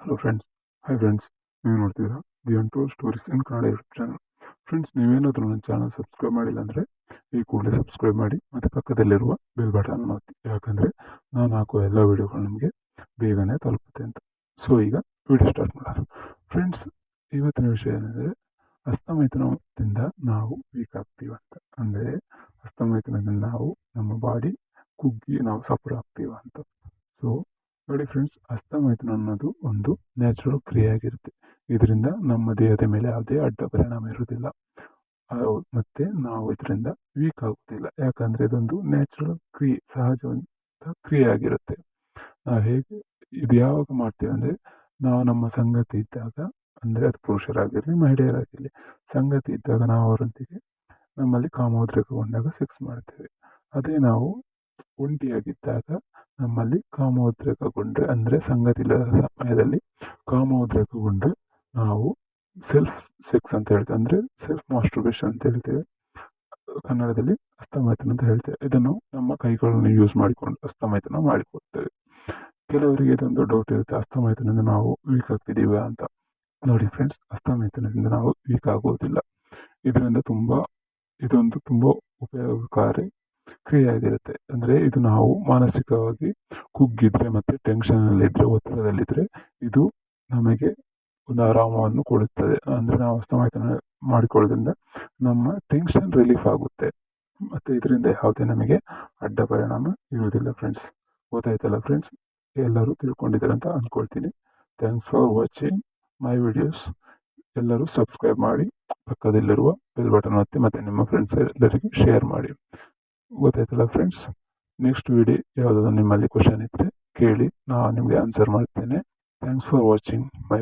Hello friends. Hi friends, ನೀವು ನೋಡ್ತಿದ್ದೀರಾ the untold stories in Kannada YouTube channel. Friends, ನೀವೇನಾದರೂ ನನ್ನ ಚಾನಲ್ ಸಬ್ಸ್ಕ್ರೈಬ್ ಮಾಡಿಲ್ಲ ಅಂದರೆ ಈ ಕೂಡಲೇ ಸಬ್ಸ್ಕ್ರೈಬ್ ಮಾಡಿ ಮತ್ತು ಪಕ್ಕದಲ್ಲಿರುವ ಬೆಲ್ ಬಟನ್ ಒತ್ತಿ, ಯಾಕಂದರೆ ನಾನು ಹಾಕುವ ಎಲ್ಲ ವೀಡಿಯೋಗಳು ನಿಮಗೆ ಬೇಗನೆ ತಲುಪುತ್ತೆ ಅಂತ. ಸೊ ಈಗ ವಿಡಿಯೋ ಸ್ಟಾರ್ಟ್ ಮಾಡೋಣ. ಫ್ರೆಂಡ್ಸ್, ಇವತ್ತಿನ ವಿಷಯ ಏನೆಂದರೆ ಹಸ್ತಮೈಥುನದಿಂದ ನಾವು ವೀಕ್ ಆಗ್ತೀವಿ ಅಂತ. ಅಂದರೆ ಹಸ್ತಮೈಥುನದಿಂದ ನಾವು ನಮ್ಮ ಬಾಡಿ ಕುಗ್ಗಿ ನಾವು ಸಫರ್ ಆಗ್ತೀವ ಅಂತ. ಸೊ ನೋಡಿ ಫ್ರೆಂಡ್ಸ್, ಹಸ್ತಮೈಥುನ ಅನ್ನೋದು ಒಂದು ನ್ಯಾಚುರಲ್ ಕ್ರಿಯೆ ಆಗಿರುತ್ತೆ. ಇದರಿಂದ ನಮ್ಮ ದೇಹದ ಮೇಲೆ ಯಾವುದೇ ಅಡ್ಡ ಪರಿಣಾಮ ಇರುವುದಿಲ್ಲ. ಮತ್ತೆ ನಾವು ಇದರಿಂದ ವೀಕ್ ಆಗುತ್ತಿಲ್ಲ, ಯಾಕಂದ್ರೆ ಇದೊಂದು ನ್ಯಾಚುರಲ್ ಕ್ರಿಯೆ, ಸಹಜವಂತ ಕ್ರಿಯೆ ಆಗಿರುತ್ತೆ. ನಾವು ಹೇಗೆ ಇದು ಯಾವಾಗ ಮಾಡ್ತೀವಿ ಅಂದರೆ, ನಾವು ನಮ್ಮ ಸಂಗತಿ ಇದ್ದಾಗ, ಅಂದರೆ ಅದು ಪುರುಷರಾಗಿರಲಿ ಮಹಿಳೆಯರಾಗಿರಲಿ, ಸಂಗತಿ ಇದ್ದಾಗ ನಾವು ಅವರೊಂದಿಗೆ ನಮ್ಮಲ್ಲಿ ಕಾಮೋದ್ರೇಕಗೊಂಡಾಗ ಸೆಕ್ಸ್ ಮಾಡ್ತೇವೆ. ಅದೇ ನಾವು ಒಂಟಿಯಾಗಿದ್ದಾಗ ನಮ್ಮಲ್ಲಿ ಕಾಮೋದ್ರೇಕಗೊಂಡ್ರೆ, ಅಂದರೆ ಸಂಗತಿ ಇಲ್ಲದ ಸಮಯದಲ್ಲಿ ಕಾಮೋದ್ರೇಕಗೊಂಡ್ರೆ ನಾವು ಸೆಲ್ಫ್ ಸೆಕ್ಸ್ ಅಂತ ಹೇಳ್ತೇವೆ, ಅಂದರೆ ಸೆಲ್ಫ್ ಮಾಸ್ಟರ್ಬೇಷನ್ ಅಂತ ಹೇಳ್ತೇವೆ. ಕನ್ನಡದಲ್ಲಿ ಹಸ್ತಮೈಥುನ ಅಂತ ಹೇಳ್ತೇವೆ. ಇದನ್ನು ನಮ್ಮ ಕೈಗಳನ್ನು ಯೂಸ್ ಮಾಡಿಕೊಂಡು ಹಸ್ತಮೈಥುನ ಮಾಡಿಕೊಡ್ತೇವೆ. ಕೆಲವರಿಗೆ ಇದೊಂದು ಡೌಟ್ ಇರುತ್ತೆ, ಹಸ್ತಮೈಥುನದಿಂದ ನಾವು ವೀಕ್ ಆಗ್ತಿದ್ದೀವಿ ಅಂತ. ನೋಡಿ ಫ್ರೆಂಡ್ಸ್, ಹಸ್ತಮೈಥುನದಿಂದ ನಾವು ವೀಕ್ ಆಗುವುದಿಲ್ಲ. ಇದೊಂದು ತುಂಬ ಉಪಯೋಗಕಾರಿ ಕ್ರಿಯೆ ಆಗಿರುತ್ತೆ. ಅಂದರೆ ಇದು ನಾವು ಮಾನಸಿಕವಾಗಿ ಕುಗ್ಗಿದ್ರೆ ಮತ್ತು ಟೆನ್ಷನಲ್ಲಿದ್ದರೆ, ಒತ್ತಡದಲ್ಲಿದ್ದರೆ ಇದು ನಮಗೆ ಒಂದು ಆರಾಮವನ್ನು ಕೊಡುತ್ತದೆ. ಅಂದರೆ ನಾವು ಹಸ್ತಮೈಥುನ ಮಾಡಿಕೊಳ್ಳೋದ್ರಿಂದ ನಮ್ಮ ಟೆನ್ಷನ್ ರಿಲೀಫ್ ಆಗುತ್ತೆ ಮತ್ತು ಇದರಿಂದ ಯಾವುದೇ ನಮಗೆ ಅಡ್ಡ ಪರಿಣಾಮ ಇರುವುದಿಲ್ಲ. ಫ್ರೆಂಡ್ಸ್, ಗೊತ್ತಾಯ್ತಲ್ಲ ಫ್ರೆಂಡ್ಸ್, ಎಲ್ಲರೂ ತಿಳ್ಕೊಂಡಿದ್ದಾರೆ ಅಂತ ಅಂದ್ಕೊಳ್ತೀನಿ. Thanks for watching my videos. ಎಲ್ಲರೂ ಸಬ್ಸ್ಕ್ರೈಬ್ ಮಾಡಿ, ಪಕ್ಕದಲ್ಲಿರುವ ಬೆಲ್ ಬಟನ್ ಒತ್ತಿ ಮತ್ತು ನಿಮ್ಮ ಫ್ರೆಂಡ್ಸ್ ಎಲ್ಲರಿಗೂ ಶೇರ್ ಮಾಡಿ. ಗೊತ್ತಾಯ್ತಲ್ಲ ಫ್ರೆಂಡ್ಸ್, ನೆಕ್ಸ್ಟ್ ವಿಡಿಯೋ ಯಾವುದಾದ್ರು ನಿಮ್ಮಲ್ಲಿ ಕ್ವಶನ್ ಇದ್ದರೆ ಕೇಳಿ, ನಾನು ನಿಮಗೆ ಆನ್ಸರ್ ಮಾಡ್ತೇನೆ. Thanks for watching my